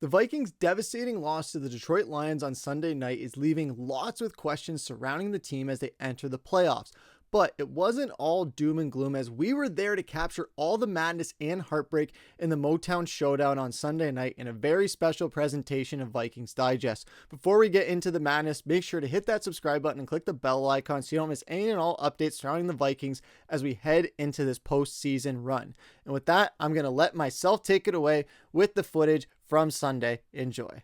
The Vikings' devastating loss to the Detroit Lions on Sunday night is leaving lots with questions surrounding the team as they enter the playoffs. But it wasn't all doom and gloom, as we were there to capture all the madness and heartbreak in the Motown Showdown on Sunday night in a very special presentation of Vikings Digest. Before we get into the madness, make sure to hit that subscribe button and click the bell icon so you don't miss any and all updates surrounding the Vikings as we head into this postseason run. And with that, I'm going to let myself take it away with the footage from Sunday. Enjoy.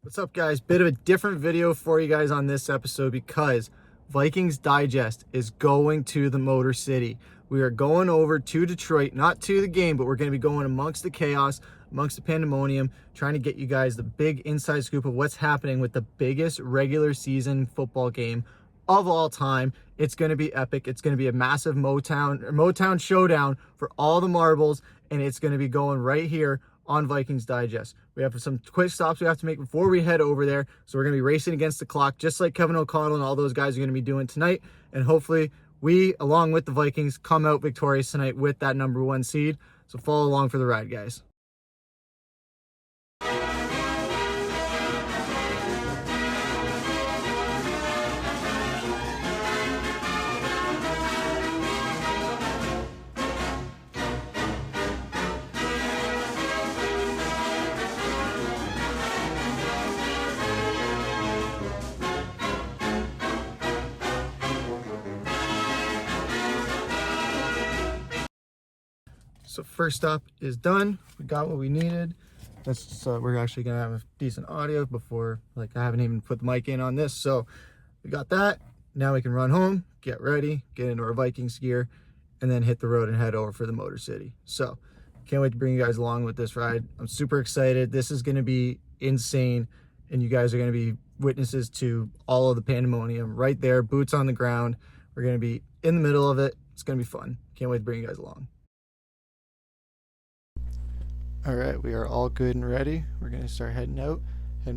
What's up, guys? Bit of a different video for you guys on this episode because Vikings Digest is going to the Motor City. We are going over to Detroit, not to the game, but we're going to be going amongst the chaos, amongst the pandemonium, trying to get you guys the big inside scoop of what's happening with the biggest regular season football game of all time. It's going to be epic. It's going to be a massive Motown Showdown for all the marbles, and it's going to be going right here on Vikings Digest. We have some quick stops we have to make before we head over there. So we're going to be racing against the clock, just like Kevin O'Connell and all those guys are going to be doing tonight. And hopefully we, along with the Vikings, come out victorious tonight with that #1 seed. So follow along for the ride, guys. So first stop is done. We got what we needed. We're actually gonna have a decent audio before, I haven't even put the mic in on this. So we got that. Now we can run home, get ready, get into our Vikings gear, and then hit the road and head over for the Motor City. So can't wait to bring you guys along with this ride. I'm super excited. This is gonna be insane, and you guys are gonna be witnesses to all of the pandemonium right there, boots on the ground. We're gonna be in the middle of it. It's gonna be fun. Can't wait to bring you guys along. All right, we are all good and ready. We're gonna start heading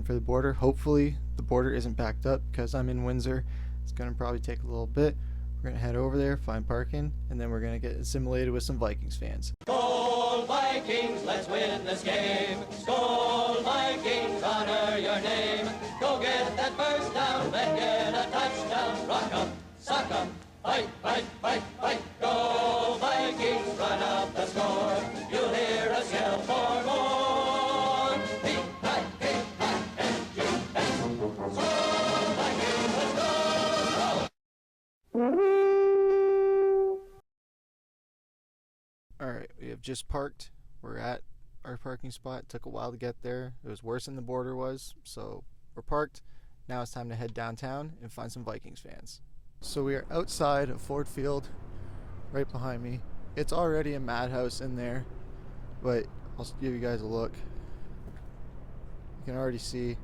for the border. Hopefully the border isn't backed up because I'm in Windsor. It's gonna probably take a little bit. We're gonna head over there, find parking, and then we're gonna get assimilated with some Vikings fans. Skol Vikings, let's win this game. Skol Vikings, honor your name. Go get that first down, then get a touchdown. Rock 'em, sock 'em, fight, fight, fight, fight. Go Vikings, run up the score. You'll hear us yell for more. V-I-K-I-N-G-S. Skol Vikings, let's go. All right, we have just parked. We're at our parking spot. It took a while to get there. It was worse than the border was, so we're parked. Now it's time to head downtown and find some Vikings fans. So we are outside of Ford Field, right behind me. It's already a madhouse in there, but I'll give you guys a look. You can already see a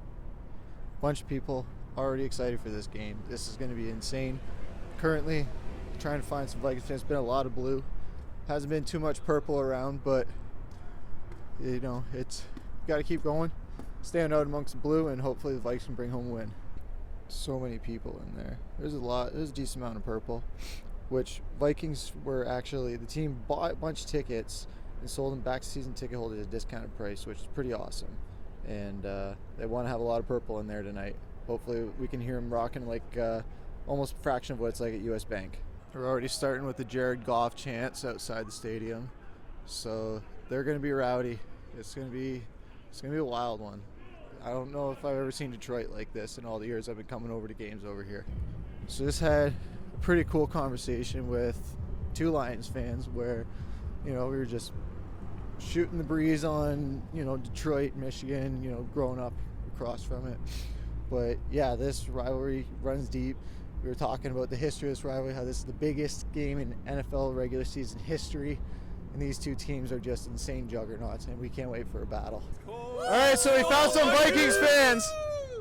bunch of people already excited for this game. This is going to be insane. Currently trying to find some Vikings fans. It's been a lot of blue. Hasn't been too much purple around, but it's got to keep going. Stand out amongst the blue, and hopefully the Vikings can bring home a win. So many people in there. There's a decent amount of purple, which Vikings were actually, the team bought a bunch of tickets and sold them back to season ticket holders at a discounted price, which is pretty awesome. And they want to have a lot of purple in there tonight. Hopefully we can hear them rocking almost a fraction of what it's like at US Bank. We're already starting with the Jared Goff chants outside the stadium, so they're going to be rowdy. It's going to be a wild one. I don't know if I've ever seen Detroit like this in all the years I've been coming over to games over here. So just had a pretty cool conversation with two Lions fans where, we were just shooting the breeze on, Detroit, Michigan, growing up across from it. But yeah, this rivalry runs deep. We were talking about the history of this rivalry, how this is the biggest game in NFL regular season history. And these two teams are just insane juggernauts, and we can't wait for a battle. Cool. All right, so we found some Vikings fans.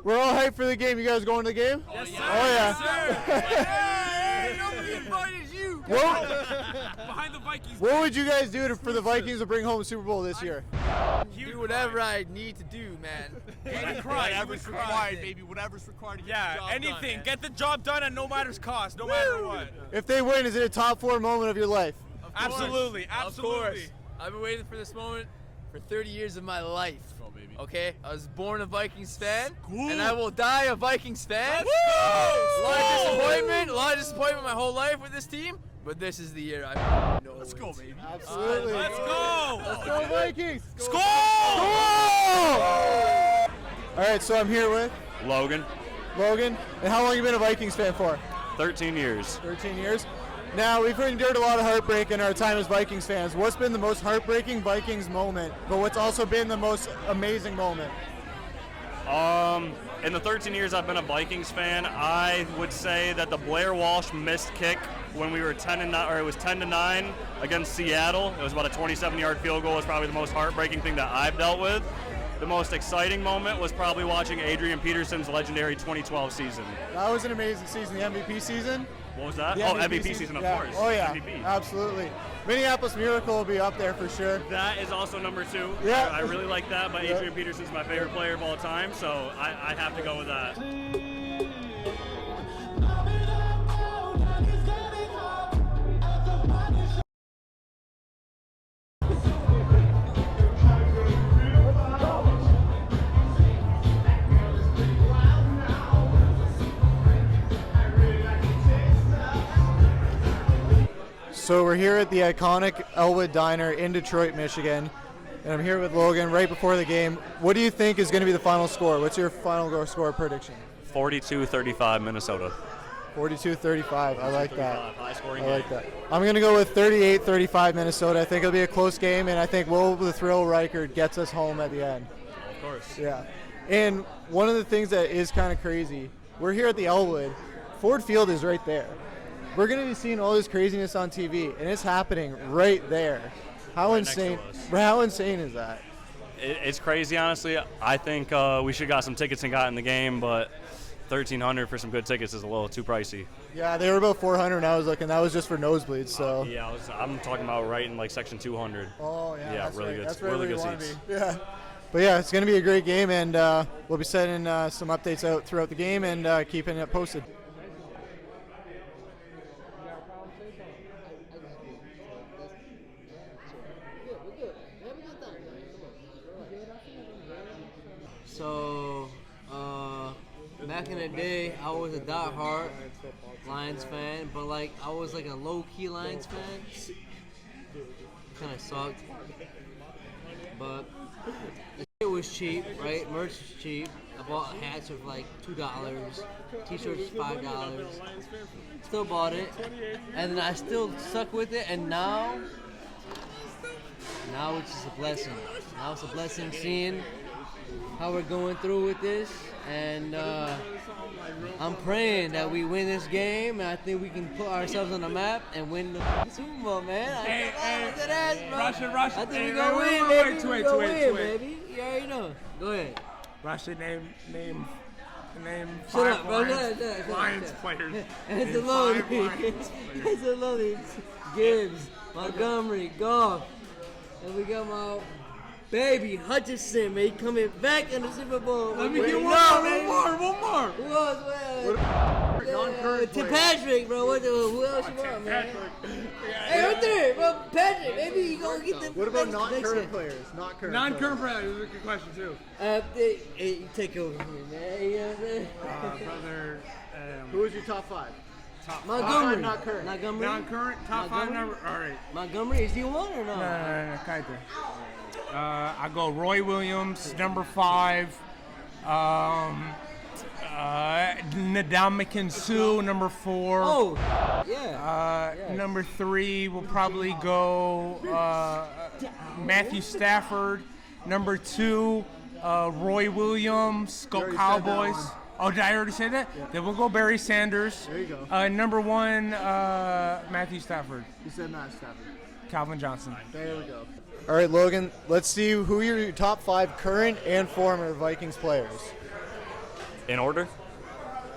We're all hyped for the game. You guys going to the game? Yes, sir. Oh, yeah. Yes, sir. Hey, nobody invited you. Behind the Vikings. What would you guys do for the Vikings to bring home the Super Bowl this year? Do whatever I need to do, man. Whatever's required, baby. Whatever's required to get the job anything. Done, get the job done at no matter cost, no matter what. If they win, is it a top 4 moment of your life? Absolutely, Of course. I've been waiting for this moment for 30 years of my life. Go, baby. Okay, I was born a Vikings fan, Cool. and I will die a Vikings fan. Let's go! A lot of disappointment my whole life with this team, but this is the year I know. Let's go, baby. Absolutely. Let's go! Let's go Vikings. Score! All right, so I'm here with Logan, Logan. And how long you been a Vikings fan for? 13 years. 13 years. Now, we've endured a lot of heartbreak in our time as Vikings fans. What's been the most heartbreaking Vikings moment, but what's also been the most amazing moment? In the 13 years I've been a Vikings fan, I would say that the Blair Walsh missed kick when we were 10-9, or it was 10-9 against Seattle. It was about a 27-yard field goal. It's probably the most heartbreaking thing that I've dealt with. The most exciting moment was probably watching Adrian Peterson's legendary 2012 season. That was an amazing season, the MVP season. What was that? The MVP season, of course. Oh, yeah, MVP. absolutely. Minneapolis Miracle will be up there for sure. That is also number 2. Yeah. I really like that, but Yeah. Adrian Peterson's my favorite player of all time, so I have to go with that. So we're here at the iconic Elwood Diner in Detroit, Michigan, and I'm here with Logan right before the game. What do you think is going to be the final score? What's your final score prediction? 42-35 Minnesota. 42-35. I like that. High scoring I like that. I'm going to go with 38-35 Minnesota. I think it'll be a close game, and I think Will the Thrill Reichert gets us home at the end. Of course. Yeah. And one of the things that is kind of crazy, we're here at the Elwood. Ford Field is right there. We're going to be seeing all this craziness on TV, and it's happening right there. How insane! How insane is that? It's crazy, honestly. I think we should have got some tickets and got in the game, but $1,300 for some good tickets is a little too pricey. Yeah, they were about $400, and I was looking. That was just for nosebleeds. So. Yeah, I'm talking about right in like section 200. Oh yeah. Yeah, that's really right. good. That's really where good we want seats. to be. Yeah. But yeah, it's going to be a great game, and we'll be sending some updates out throughout the game and keeping it posted. So, back in the day, I was a diehard Lions fan, but like I was like a low-key Lions fan. Kind of sucked, but the shit was cheap, right? Merch was cheap. I bought hats for like $2, t-shirts $5. Still bought it, and then I still stuck with it, and now it's just a blessing. Now it's a blessing seeing how we're going through with this, and I'm praying that we win this game, and I think we can put ourselves on the map and win the Super Bowl, man. Rush. I think we're gonna win, baby. We're gonna win, baby. You already know. Go ahead. Rush, name Shut up, five bro. Lions players. Anzalone, Gibbs, Montgomery, Goff, and we got my baby Hutchinson, man. He coming back in the Super Bowl. Let me get one more. Who else? Tim Patrick, bro. Who else you want, man? Hey, right there, bro. Patrick, maybe you gonna get the. What about next non-current year. players? Non-current players. That's a good question too. Hey, you take over here, man. You know what I'm saying? Brother. Who is your top 5? Montgomery. Not current. Montgomery. Non-current top 5 Montgomery? number. All right. Montgomery, is he one or no? No, kind of. I go Roy Williams, number 5. Ndamukong Suh, number 4. Oh, yeah. Number 3 will probably go Matthew Stafford. Number 2, Roy Williams, go already said that Cowboys. one. Oh, did I already say that? Yeah. Then we'll go Barry Sanders. There you go. Number 1, Matthew Stafford. You said Matt Stafford. Calvin Johnson. There we go. All right, Logan, let's see who are your top 5 current and former Vikings players. In order?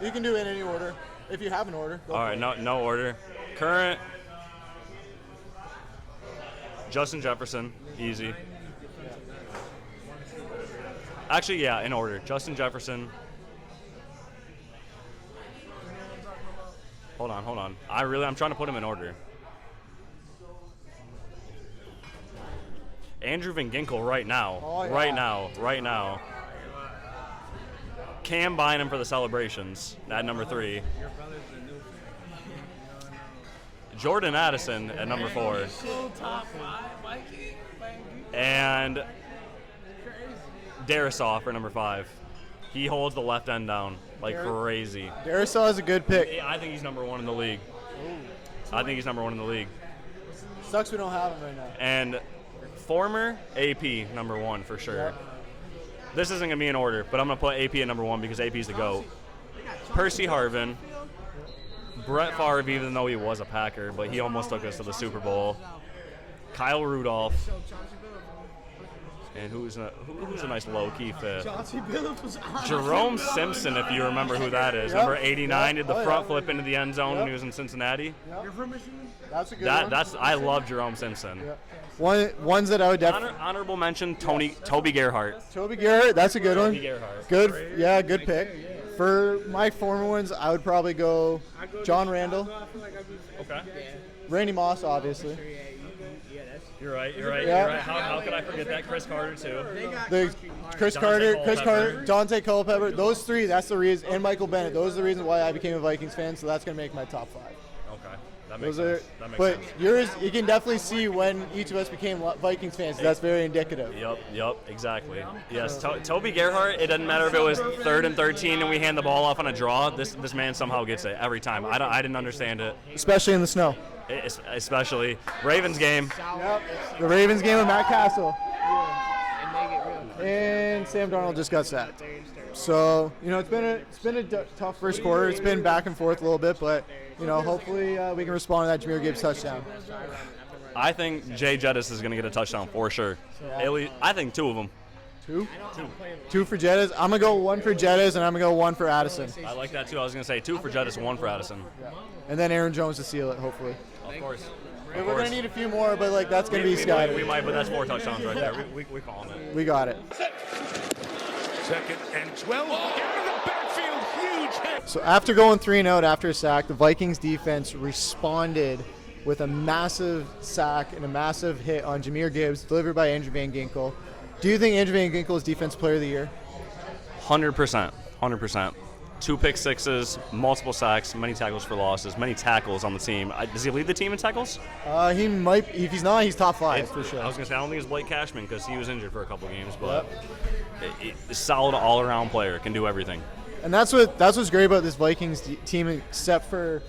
You can do it in any order. If you have an order. All right, no order. Current, Justin Jefferson, easy. Actually, yeah, in order. Justin Jefferson. Hold on. I'm trying to put him in order. Andrew Van Ginkel right now. Oh, yeah. Right now. Cam Bynum for the celebrations at number 3. Jordan Addison at number 4. And Darisaw for number 5. He holds the left end down like crazy. Darisaw is a good pick. I think he's number 1 in the league. Sucks we don't have him right now. And former AP number 1 for sure. Yep. This isn't going to be in order, but I'm going to put AP at number 1 because AP's the GOAT. Percy Harvin. Brett Favre, even though he was a Packer, but he almost took us to the Super Bowl. Kyle Rudolph. And who's a nice low-key fit? Jerome Simpson, if you remember who that is. Number 89 did the front flip into the end zone when he was in Cincinnati. You're from Michigan? That's a good one. I love Jerome Simpson. Ones that I would definitely... Honorable mention, Toby Gerhart. Toby Gerhart, that's a good one. Toby Gerhart. Good pick. For my former ones, I would probably go John Randall. Okay. Randy Moss, obviously. You're right. How could I forget that? Chris Carter, too. Chris Carter, Dante Culpepper, those 3, that's the reason, and Michael Bennett, those are the reasons why I became a Vikings fan, so that's going to make my top 5. Okay. That makes sense. But yours, you can definitely see when each of us became Vikings fans. So that's very indicative. Yep, exactly. Yes, Toby Gerhart, it doesn't matter if it was 3rd and 13 and we hand the ball off on a draw, this man somehow gets it every time. I didn't understand it. Especially in the snow. Especially Ravens game. Yep. The Ravens game with Matt Castle. And Sam Darnold just got sacked. So, it's been a tough first quarter. It's been back and forth a little bit, but, hopefully we can respond to that Jahmyr Gibbs touchdown. I think Jay Jettis is going to get a touchdown for sure. At least, I think 2 of them. 2? 2 for Jettis. I'm going to go 1 for Jettis, and I'm going to go 1 for Addison. I like that, too. I was going to say 2 for Jettis, 1 for Addison. Yeah. And then Aaron Jones to seal it, hopefully. Of course. We're going to need a few more, but, that's going to be scattered. We might, but that's 4 touchdowns right there. We calling it. We got it. 2nd and 12. Out of the backfield, huge hit. So after going 3-and-out after a sack, the Vikings defense responded with a massive sack and a massive hit on Jahmyr Gibbs, delivered by Andrew Van Ginkel. Do you think Andrew Van Ginkel is Defensive Player of the Year? 100%. 2 pick sixes, multiple sacks, many tackles for losses, many tackles on the team. Does he lead the team in tackles? He might. If he's not, he's top 5 for sure. I was going to say, I don't think it's Blake Cashman because he was injured for a couple games, but a solid all-around player, can do everything. And that's what's great about this Vikings team, except for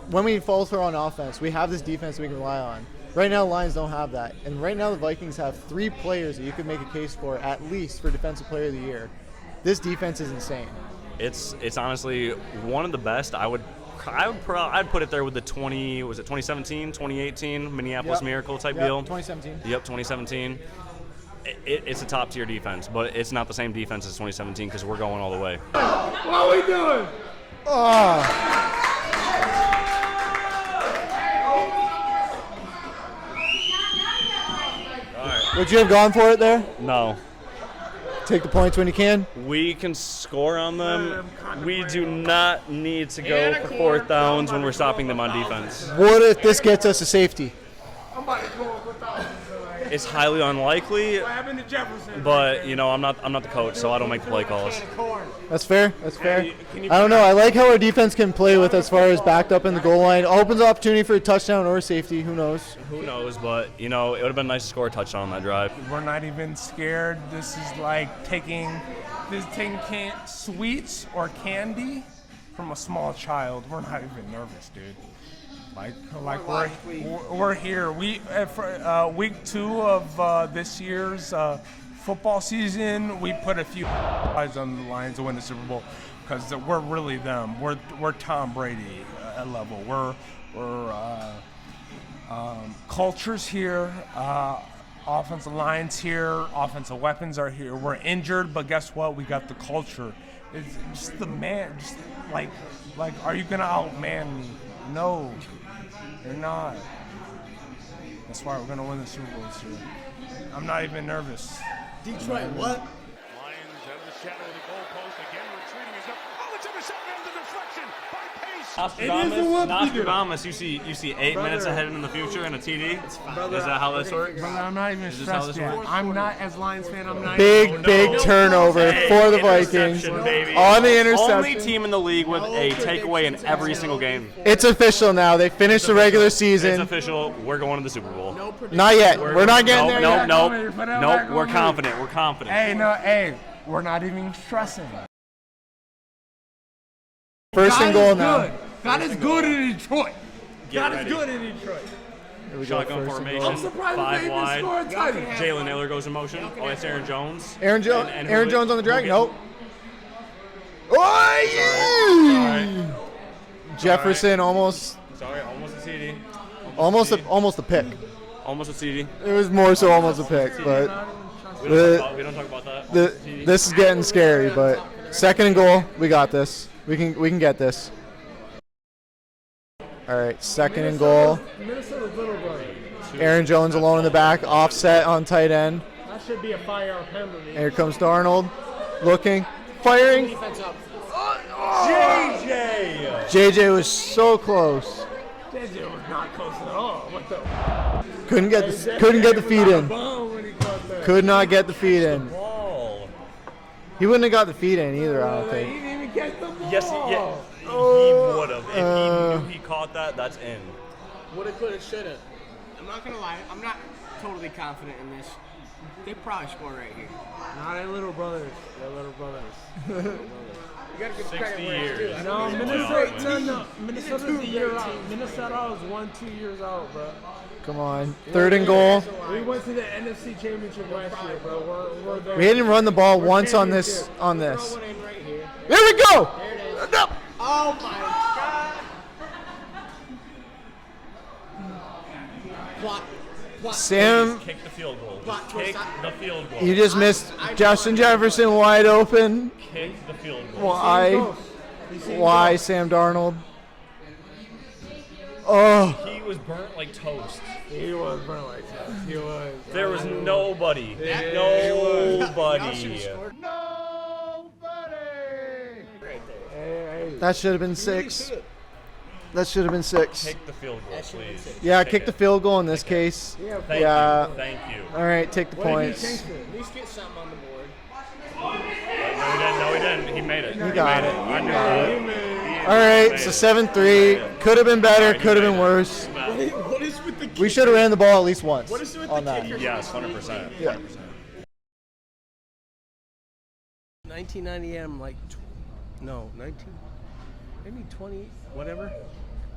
when we fall through on offense, we have this defense we can rely on. Right now, Lions don't have that, and right now the Vikings have 3 players that you could make a case for at least for Defensive Player of the Year. This defense is insane. It's honestly one of the best. I'd put it there with the 2017, 2018 Minneapolis Miracle type deal. 2017. Yep, 2017. It's a top tier defense, but it's not the same defense as 2017 because we're going all the way. What are we doing? Would you have gone for it there? No. Take the points when you can. We can score on them. We do not need to go for 4th downs when we're stopping them on defense. What if this gets us a safety? It's highly unlikely. What happened to Jefferson? But I'm not the coach, so I don't make the play calls. That's fair. I don't know. I like how our defense can play with as far as backed up in the goal line. Opens opportunity for a touchdown or a safety. Who knows? Who knows? But it would have been nice to score a touchdown on that drive. We're not even scared. This is like taking sweets or candy from a small child. We're not even nervous, dude. We're here. We for week 2 of this year's football season, we put a few eyes on the Lions to win the Super Bowl because we're really them. We're Tom Brady level. We're culture's here. Offensive line's here. Offensive weapons are here. We're injured, but guess what? We got the culture. It's just the man. Just like, are you gonna outman me? No. You're not. That's why we're going to win the Super Bowl this year. I'm not even nervous. Detroit, what? Lions out of the shadow of the goalpost again, retreating. Oh, Nostradamus, you see 8 minutes ahead in the future in a TD? Is that how this works? Brother, I'm not even stressed yet. I'm not, as Lions fan, I'm not Big turnover for the Vikings baby. on the interception. Only team in the league with a takeaway in every single game. It's official now. They finished the regular season. It's official. We're going to the Super Bowl. Not yet. We're not getting there yet. Nope. We're confident. We're confident. Hey, we're not even stressing. First and goal now. God is good in Detroit. God is good in Detroit. Shotgun formation. I'm surprised 5 they even wide. scored a touchdown. Jalen Naylor goes in motion. Oh, that's Aaron Jones. Aaron Jones on the drag. Nope. Jefferson almost. Sorry, almost a CD. Almost a pick. Almost a CD. It was more so almost a pick, but We don't talk about that. this is getting scary. But second and goal, we got this. We can get this. All right, second and goal. Minnesota's little brother. Aaron Jones alone in the back, offset on tight end. That should be a 5-yard penalty. Here comes Darnold, looking, firing. JJ was so close. JJ was not close at all. What the? Couldn't get the feed in. Could not get the feed in. He wouldn't have got the feed in either, I don't think. He didn't even get the ball. Yes, he would have. If he knew he caught that, that's in. Woulda, coulda, shoulda. I'm not gonna lie. I'm not totally confident in this. They probably score right here. Nah, they're little brothers. You gotta give 60 years. No, Minnesota's a year out. Minnesota was 1-2 years out, bro. Come on, third and goal. We went to the NFC Championship last year, bro. We're there. We didn't run the ball once on this. Throw one in right here. There we go. There it is. No. Oh my God. Plot. Sam, Kick the field goal. Kick the field goal. you just missed Justin Jefferson wide open. Kick the field goal. Why Sam Darnold? Oh. He was burnt like toast. He was burnt like that. He was. There was nobody. Nobody. That should have been 6. That should have been 6. Kick the field goal, please. Yeah, kick the field goal in this case. Thank Yeah. you. Thank you. All right, take the points. At least get something on the board. No, he didn't. He made it. He got it. I knew it. All right, so 7-3. Could have been better. Could have been worse. What is with the We should have ran the ball at least once. What is with on the that? kicker? Yes, 100%. Yeah. 1990, I'm like, maybe 20, whatever.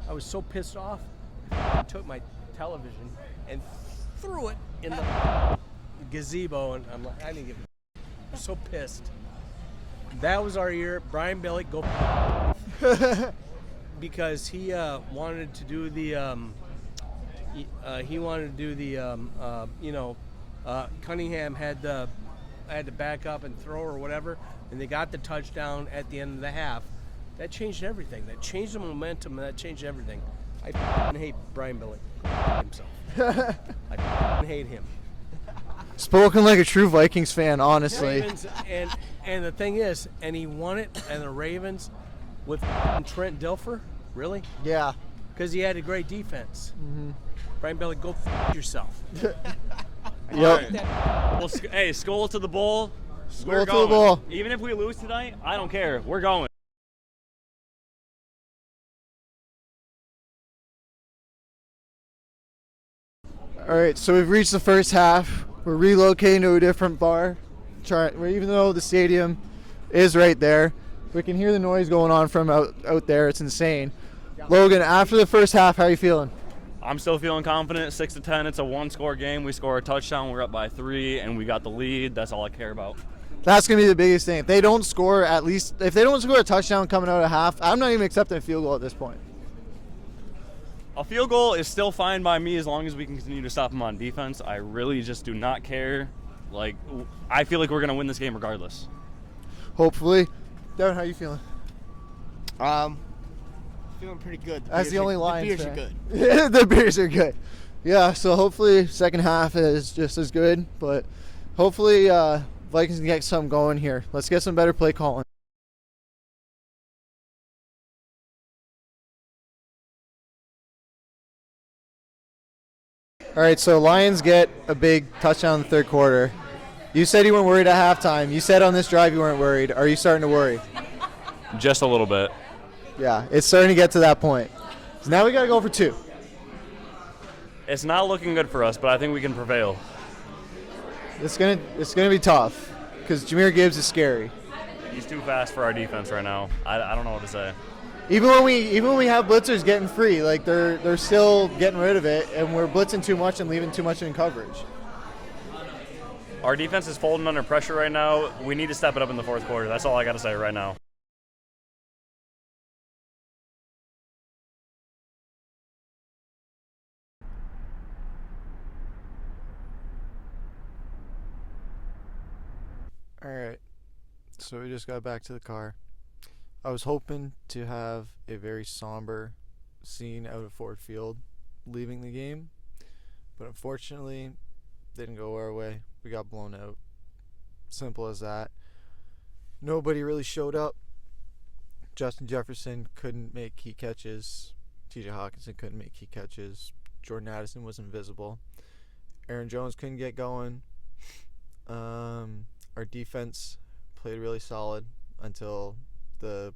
I was so pissed off. I took my television and threw it in the gazebo, and I'm like, I didn't give a. I'm so pissed. That was our year. Brian Billick, go. Because he wanted to do the, Cunningham had to back up and throw or whatever, and they got the touchdown at the end of the half. That changed everything. That changed the momentum, and that changed everything. I hate Brian Billick himself. I hate him. Spoken like a true Vikings fan, honestly. Ravens, and the thing is, and he won it, and the Ravens with Trent Dilfer, really? Yeah. Because he had a great defense. Mm-hmm. Brian Billick, go yourself. Yep. Well, hey, skull to the bowl. Skull to the bowl. Even if we lose tonight, I don't care. We're going. All right, so we've reached the first half. We're relocating to a different bar. Even though the stadium is right there, we can hear the noise going on from out there. It's insane. Logan, after the first half, how are you feeling? I'm still feeling confident. 6-10. It's a one-score game. We score a touchdown. We're up by 3, and we got the lead. That's all I care about. That's gonna be the biggest thing. If they don't score if they don't score a touchdown coming out of half, I'm not even accepting a field goal at this point. A field goal is still fine by me as long as we can continue to stop them on defense. I really just do not care. Like, I feel like we're going to win this game regardless. Hopefully. Devin, how are you feeling? Feeling pretty good. That's the only line. The beers are good. Yeah, the beers are good. Yeah, so hopefully second half is just as good, but hopefully Vikings can get something going here. Let's get some better play calling. All right, so Lions get a big touchdown in the third quarter. You said you weren't worried at halftime. You said on this drive you weren't worried. Are you starting to worry? Just a little bit. Yeah, it's starting to get to that point. So now we got to go for 2. It's not looking good for us, but I think we can prevail. It's gonna be tough because Jahmyr Gibbs is scary. He's too fast for our defense right now. I don't know what to say. Even when we have blitzers getting free, like they're still getting rid of it, and we're blitzing too much and leaving too much in coverage. Our defense is folding under pressure right now. We need to step it up in the fourth quarter. That's all I got to say right now. All right, so we just got back to the car. I was hoping to have a very somber scene out of Ford Field leaving the game, but unfortunately, didn't go our way. We got blown out. Simple as that. Nobody really showed up. Justin Jefferson couldn't make key catches. TJ Hawkinson couldn't make key catches. Jordan Addison was invisible. Aaron Jones couldn't get going. Our defense played really solid until the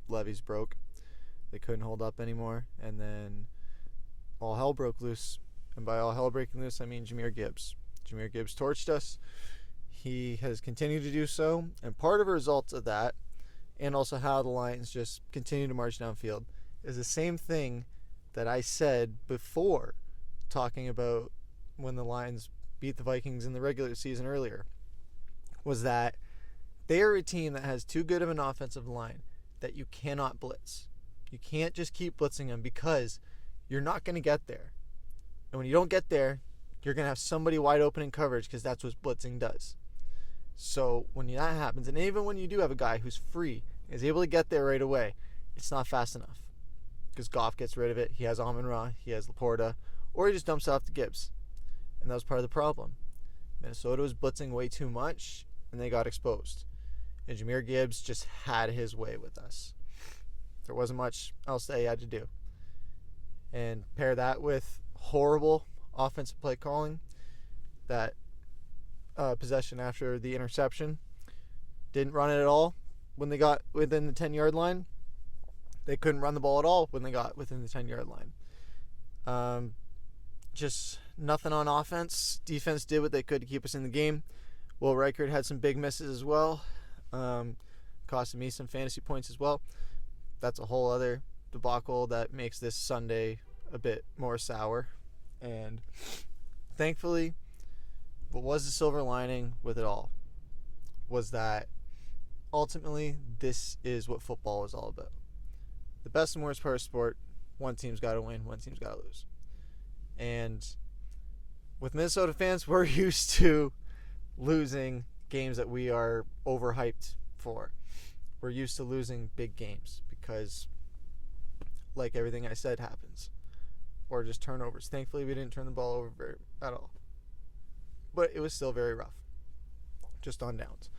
levees broke. They couldn't hold up anymore, and then all hell broke loose. And by all hell breaking loose, I mean Jahmyr Gibbs. Jahmyr Gibbs torched us. He has continued to do so, and part of the results of that, and also how the Lions just continue to march downfield, is the same thing that I said before talking about when the Lions beat the Vikings in the regular season earlier, was that they are a team that has too good of an offensive line that you cannot blitz. You can't just keep blitzing them because you're not going to get there. And when you don't get there, you're going to have somebody wide open in coverage because that's what blitzing does. So when that happens, and even when you do have a guy who's free, is able to get there right away, it's not fast enough. Because Goff gets rid of it. He has Amon-Ra, he has Laporta, or he just dumps it off to Gibbs. And that was part of the problem. Minnesota was blitzing way too much, and they got exposed. And Jahmyr Gibbs just had his way with us. There wasn't much else that he had to do. And pair that with horrible offensive play calling, that possession after the interception, didn't run it at all when they got within the 10-yard line. They couldn't run the ball at all when they got within the 10-yard line. Just nothing on offense. Defense did what they could to keep us in the game. Will Reichert had some big misses as well. Costed me some fantasy points as well. That's a whole other debacle that makes this Sunday a bit more sour. And thankfully, what was the silver lining with it all was that ultimately this is what football is all about. The best and worst part of sport, one team's got to win, one team's got to lose. And with Minnesota fans, we're used to losing games that we are overhyped for. We're used to losing big games because, like everything I said, happens. Or just turnovers. Thankfully, we didn't turn the ball over at all. But it was still very rough. Just on downs.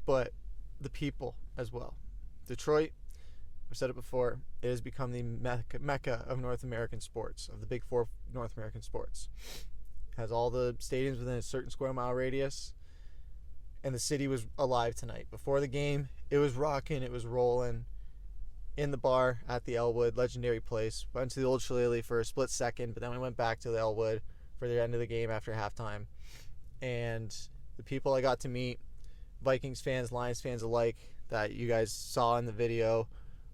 But the people as well. Detroit, I've said it before, it has become the mecca of North American sports, of the big four North American sports. It has all the stadiums within a certain square mile radius, and the city was alive tonight. Before the game, it was rocking, it was rolling. In the bar at the Elwood, legendary place. Went to the old Shillelagh for a split second, but then we went back to the Elwood for the end of the game after halftime. And the people I got to meet, Vikings fans, Lions fans alike, that you guys saw in the video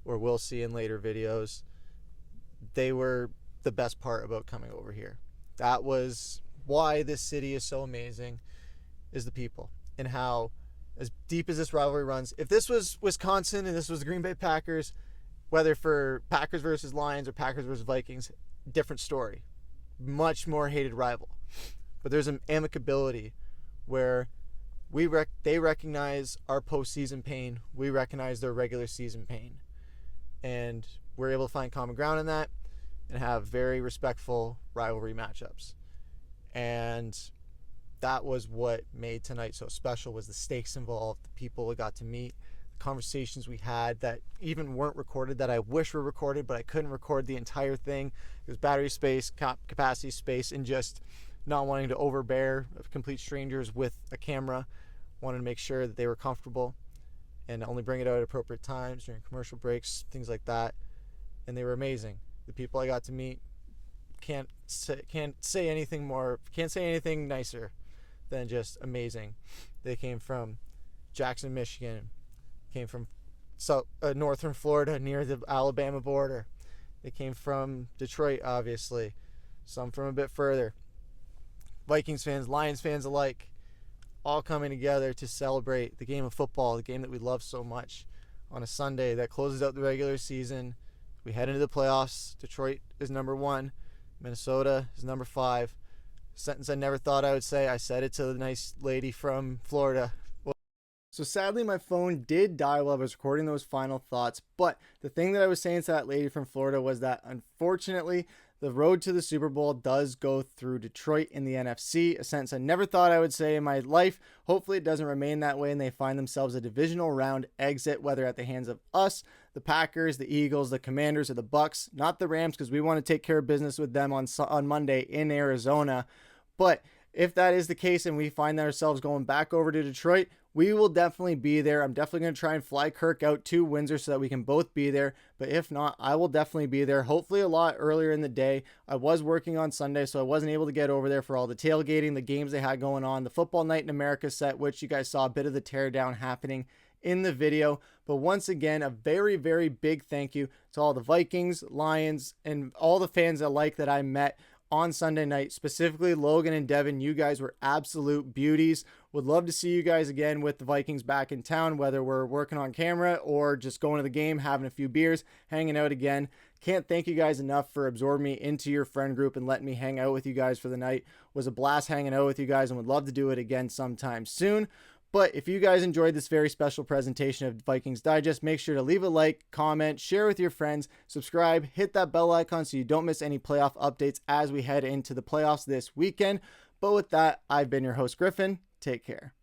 or will see in later videos, they were the best part about coming over here. That was why this city is so amazing, is the people, and how as deep as this rivalry runs. If this was Wisconsin and this was the Green Bay Packers, whether for Packers versus Lions or Packers versus Vikings, different story. Much more hated rival. But there's an amicability where they recognize our postseason pain. We recognize their regular season pain. And we're able to find common ground in that and have very respectful rivalry matchups. And that was what made tonight so special, was the stakes involved, the people we got to meet, conversations we had that even weren't recorded that I wish were recorded, but I couldn't record the entire thing. It was battery space, capacity space, and just not wanting to overbear complete strangers with a camera. Wanted to make sure that they were comfortable and only bring it out at appropriate times during commercial breaks, things like that. And they were amazing. The people I got to meet can't say anything nicer than just amazing. They came from Jackson, Michigan, came from northern Florida near the Alabama border. They came from Detroit, obviously, some from a bit further. Vikings fans, Lions fans alike, all coming together to celebrate the game of football, the game that we love so much, on a Sunday that closes out the regular season. We head into the playoffs. Detroit is number 1. Minnesota is number 5. Sentence I never thought I would say. I said it to the nice lady from Florida. So sadly, my phone did die while I was recording those final thoughts. But the thing that I was saying to that lady from Florida was that, unfortunately, the road to the Super Bowl does go through Detroit in the NFC, a sentence I never thought I would say in my life. Hopefully it doesn't remain that way and they find themselves a divisional round exit, whether at the hands of us, the Packers, the Eagles, the Commanders, or the Bucks. Not the Rams, because we want to take care of business with them on Monday in Arizona. But if that is the case and we find ourselves going back over to Detroit, we will definitely be there. I'm definitely going to try and fly Kirk out to Windsor so that we can both be there. But if not, I will definitely be there, hopefully a lot earlier in the day. I was working on Sunday, so I wasn't able to get over there for all the tailgating, the games they had going on, the Football Night in America set, which you guys saw a bit of the teardown happening in the video. But once again, a very, very big thank you to all the Vikings, Lions, and all the fans alike that I met on Sunday night, specifically Logan and Devin. You guys were absolute beauties. Would love to see you guys again with the Vikings back in town, whether we're working on camera or just going to the game, having a few beers, hanging out again. Can't thank you guys enough for absorbing me into your friend group and letting me hang out with you guys for the night. It was a blast hanging out with you guys and would love to do it again sometime soon. But if you guys enjoyed this very special presentation of Vikings Digest, make sure to leave a like, comment, share with your friends, subscribe, hit that bell icon so you don't miss any playoff updates as we head into the playoffs this weekend. But with that, I've been your host, Griffin. Take care.